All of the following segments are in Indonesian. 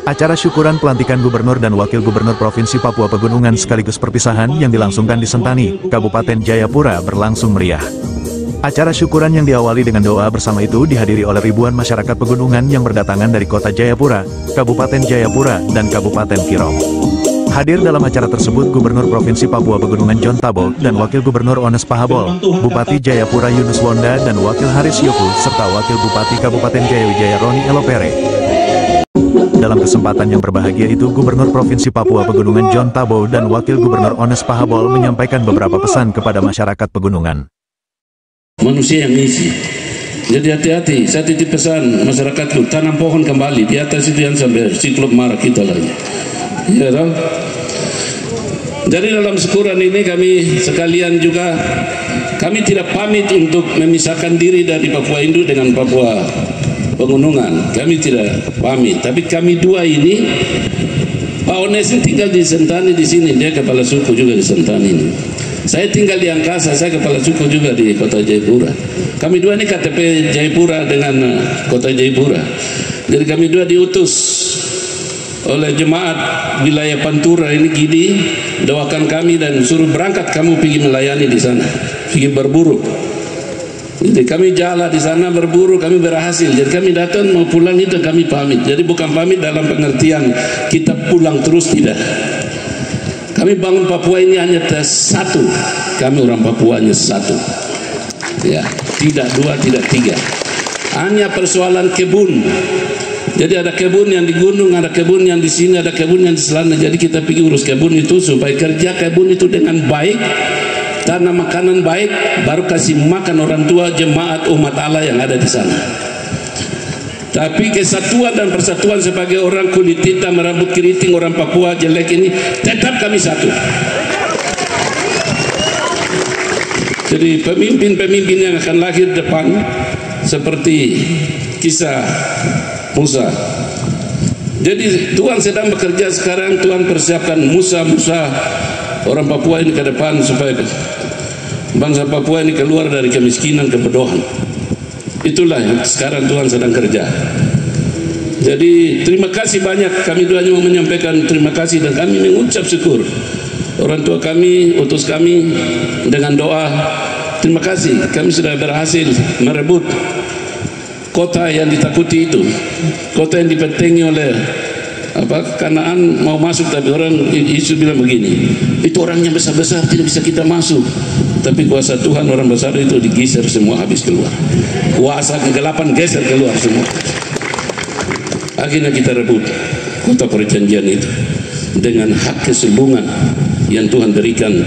Acara syukuran pelantikan Gubernur dan Wakil Gubernur Provinsi Papua Pegunungan sekaligus perpisahan yang dilangsungkan di Sentani, Kabupaten Jayapura berlangsung meriah. Acara syukuran yang diawali dengan doa bersama itu dihadiri oleh ribuan masyarakat pegunungan yang berdatangan dari Kota Jayapura, Kabupaten Jayapura, dan Kabupaten Kirong. Hadir dalam acara tersebut Gubernur Provinsi Papua Pegunungan John Tabol dan Wakil Gubernur Ones Pahabol, Bupati Jayapura Yunus Wonda dan Wakil Haris Yoku, serta Wakil Bupati Kabupaten Jayawijaya Roni Elopere. Dalam kesempatan yang berbahagia itu Gubernur Provinsi Papua Pegunungan John Tabol dan Wakil Gubernur Ones Pahabol menyampaikan beberapa pesan kepada masyarakat pegunungan. Manusia yang ngisi. Jadi hati-hati, saya titip pesan masyarakat tanam pohon kembali di atas itu yang sampai siklop marah kita lagi. Ya toh? Jadi dalam syukuran ini kami sekalian juga kami tidak pamit untuk memisahkan diri dari Papua Induk dengan Papua Pegunungan. Kami tidak pamit, tapi kami dua ini, Pak Ones tinggal di Sentani di sini, dia kepala suku juga di Sentani ini. Saya tinggal di Angkasa, saya kepala suku juga di Kota Jayapura. Kami dua ini KTP Jayapura dengan Kota Jayapura. Jadi kami dua diutus oleh jemaat wilayah Pantura ini Gidi, doakan kami dan suruh berangkat kamu pergi melayani di sana, pergi berburu. Jadi kami jalan di sana berburu, kami berhasil. Jadi kami datang mau pulang itu kami pamit. Jadi bukan pamit dalam pengertian kita pulang terus, tidak. Kami bangun Papua ini hanya satu. Kami orang Papua hanya satu. Ya, tidak dua, tidak tiga. Hanya persoalan kebun. Jadi ada kebun yang di gunung, ada kebun yang di sini, ada kebun yang di selana. Jadi kita pergi urus kebun itu supaya kerja kebun itu dengan baik, tanam makanan baik, baru kasih makan orang tua jemaat umat Allah yang ada di sana. Tapi kesatuan dan persatuan sebagai orang kulit hitam, rambut keriting, orang Papua jelek ini tetap kami satu. Jadi pemimpin-pemimpin yang akan lahir depan seperti kisah Musa. Jadi Tuhan sedang bekerja sekarang, Tuhan persiapkan Musa orang Papua ini ke depan supaya bangsa Papua ini keluar dari kemiskinan, kebodohan. Itulah yang sekarang Tuhan sedang kerja. Jadi terima kasih banyak, kami doanya mau menyampaikan terima kasih dan kami mengucap syukur. Orang tua kami utus kami dengan doa. Terima kasih, kami sudah berhasil merebut kota yang ditakuti itu, kota yang dipentingi oleh Kanaan mau masuk, tapi orang Yesus bilang begini, itu orangnya besar-besar tidak bisa kita masuk, tapi kuasa Tuhan orang besar itu digeser semua, habis keluar, kuasa kegelapan geser keluar semua. Akhirnya kita rebut kota perjanjian itu dengan hak keselungan yang Tuhan berikan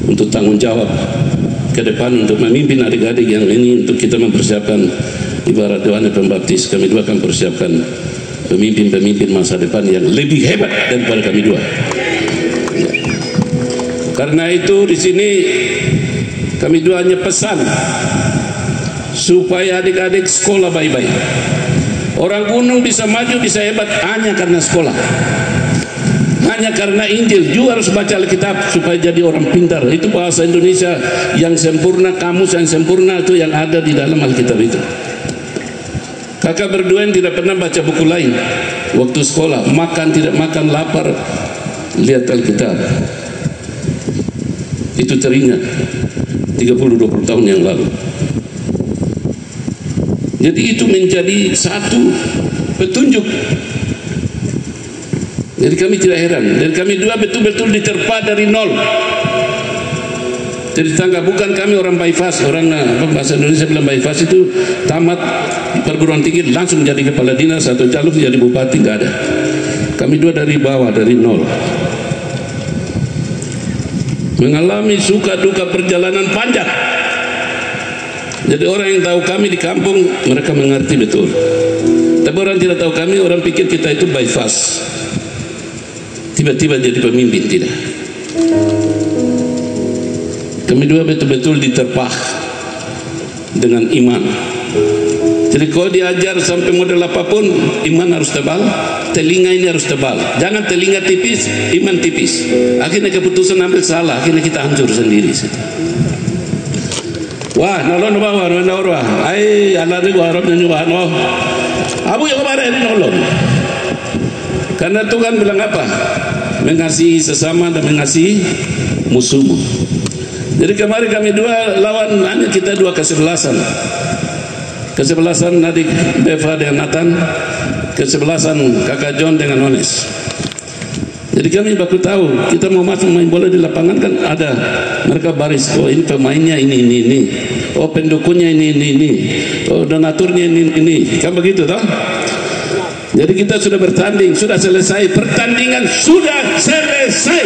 untuk tanggung jawab ke depan untuk memimpin adik-adik yang ini, untuk kita mempersiapkan ibarat Yohanes Pembaptis. Kami dua akan persiapkan pemimpin-pemimpin masa depan yang lebih hebat daripada kami dua. Ya. Karena itu di sini kami dua hanya pesan supaya adik-adik sekolah baik-baik. Orang gunung bisa maju, bisa hebat hanya karena sekolah, hanya karena Injil. Juga harus baca Alkitab supaya jadi orang pintar. Itu bahasa Indonesia yang sempurna, kamus yang sempurna itu yang ada di dalam Alkitab itu. Kakak berdua yang tidak pernah baca buku lain waktu sekolah, makan tidak makan, lapar, lihat Alkitab. Itu teringat 30-20 tahun yang lalu. Jadi itu menjadi satu petunjuk. Jadi kami tidak heran, dan kami dua betul-betul diterpa dari nol. Jadi tangga, bukan kami orang bypass, orang bahasa Indonesia bilang bypass itu tamat perguruan tinggi langsung jadi kepala dinas atau calon jadi bupati, nggak ada. Kami dua dari bawah, dari nol, mengalami suka duka perjalanan panjang. Jadi orang yang tahu kami di kampung mereka mengerti betul, tapi orang tidak tahu kami, orang pikir kita itu bypass, tiba-tiba jadi pemimpin. Tidak, kami dua betul-betul diterpa dengan iman. Jadi kalau diajar sampai model apapun, iman harus tebal, telinga ini harus tebal. Jangan telinga tipis, iman tipis. Akhirnya keputusan ambil salah, akhirnya kita hancur sendiri. Wah, nolong bawa, nolong wah. Ay, Allah ni gua harap nyanyi wah no. Abu yang kemarin ini nolong. Karena Tuhan bilang apa? Mengasihi sesama dan mengasihi musuhmu. Jadi kemarin kami dua lawan, hanya kita dua kesebelasan. Kesebelasan adik Beva dengan Nathan, kesebelasan kakak John dengan Ones. Jadi kami baku tahu kita mau masuk main bola di lapangan kan ada mereka baris, oh ini pemainnya ini, oh pendukunnya ini, oh donaturnya ini, kan begitu toh? Jadi kita sudah bertanding, sudah selesai, pertandingan sudah selesai.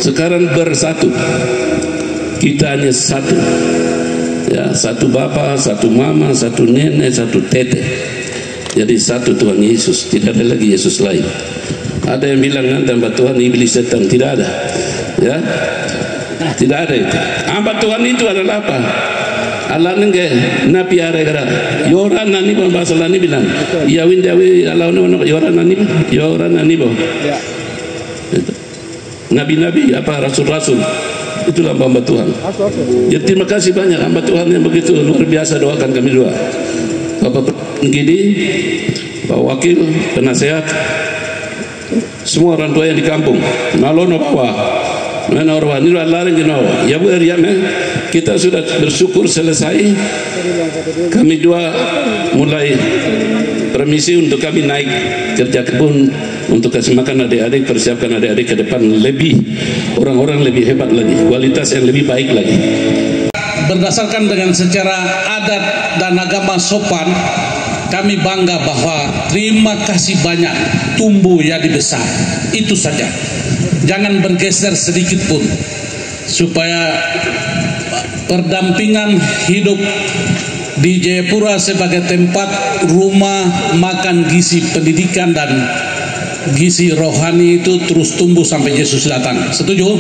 Sekarang bersatu, kita hanya satu, ya, satu bapa, satu mama, satu nenek, satu tete. Jadi satu Tuhan Yesus, tidak ada lagi Yesus lain. Ada yang bilang nanti hamba Tuhan iblis setan, tidak ada, ya, tidak ada itu. Hamba Tuhan itu adalah apa? Allah nengge napi ara-ara. Yoran nani bahasa lani bilang, ya windawi Allah nono yoran nani boh. Nabi-nabi apa rasul-rasul itulah hamba Tuhan. Jadi terima kasih banyak hamba Tuhan yang begitu luar biasa, doakan kami dua. Bapak Gidi, Pak Wakil, penasehat, semua orang tua yang di kampung, nalono bawa, mana orang ini laring gino, ya bu ya kita sudah bersyukur selesai. Kami dua mulai permisi untuk kami naik kerja kebun untuk kasih makan adik-adik, persiapkan adik-adik ke depan lebih orang-orang lebih hebat lagi, kualitas yang lebih baik lagi. Berdasarkan dengan secara adat dan agama sopan, kami bangga bahwa terima kasih banyak, tumbuh jadi besar. Itu saja, jangan bergeser sedikit pun, supaya perdampingan hidup di Jayapura sebagai tempat rumah makan gizi pendidikan dan gizi rohani itu terus tumbuh sampai Yesus datang. Setuju?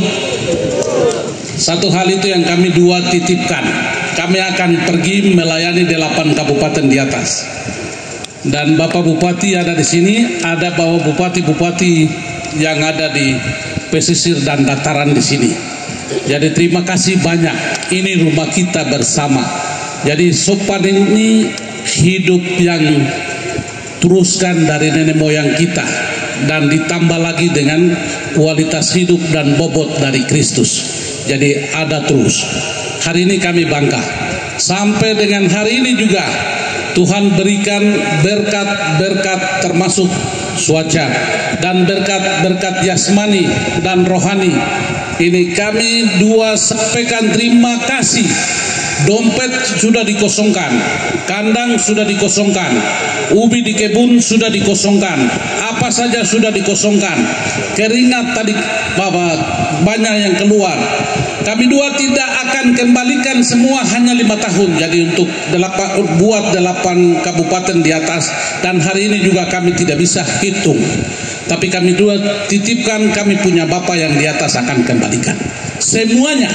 Satu hal itu yang kami dua titipkan. Kami akan pergi melayani 8 kabupaten di atas. Dan Bapak Bupati ada di sini, ada Bapak Bupati-bupati yang ada di pesisir dan dataran di sini. Jadi terima kasih banyak. Ini rumah kita bersama. Jadi sopan ini hidup yang teruskan dari nenek moyang kita dan ditambah lagi dengan kualitas hidup dan bobot dari Kristus. Jadi ada terus. Hari ini kami bangga. Sampai dengan hari ini juga Tuhan berikan berkat-berkat termasuk cuaca dan berkat-berkat jasmani dan rohani. Ini kami dua sampaikan terima kasih. Dompet sudah dikosongkan, kandang sudah dikosongkan, ubi di kebun sudah dikosongkan, apa saja sudah dikosongkan, keringat tadi banyak yang keluar. Kami dua tidak akan kembalikan semua hanya 5 tahun. Jadi untuk buat 8 kabupaten di atas, dan hari ini juga kami tidak bisa hitung. Tapi kami dua titipkan, kami punya Bapa yang di atas akan kembalikan semuanya.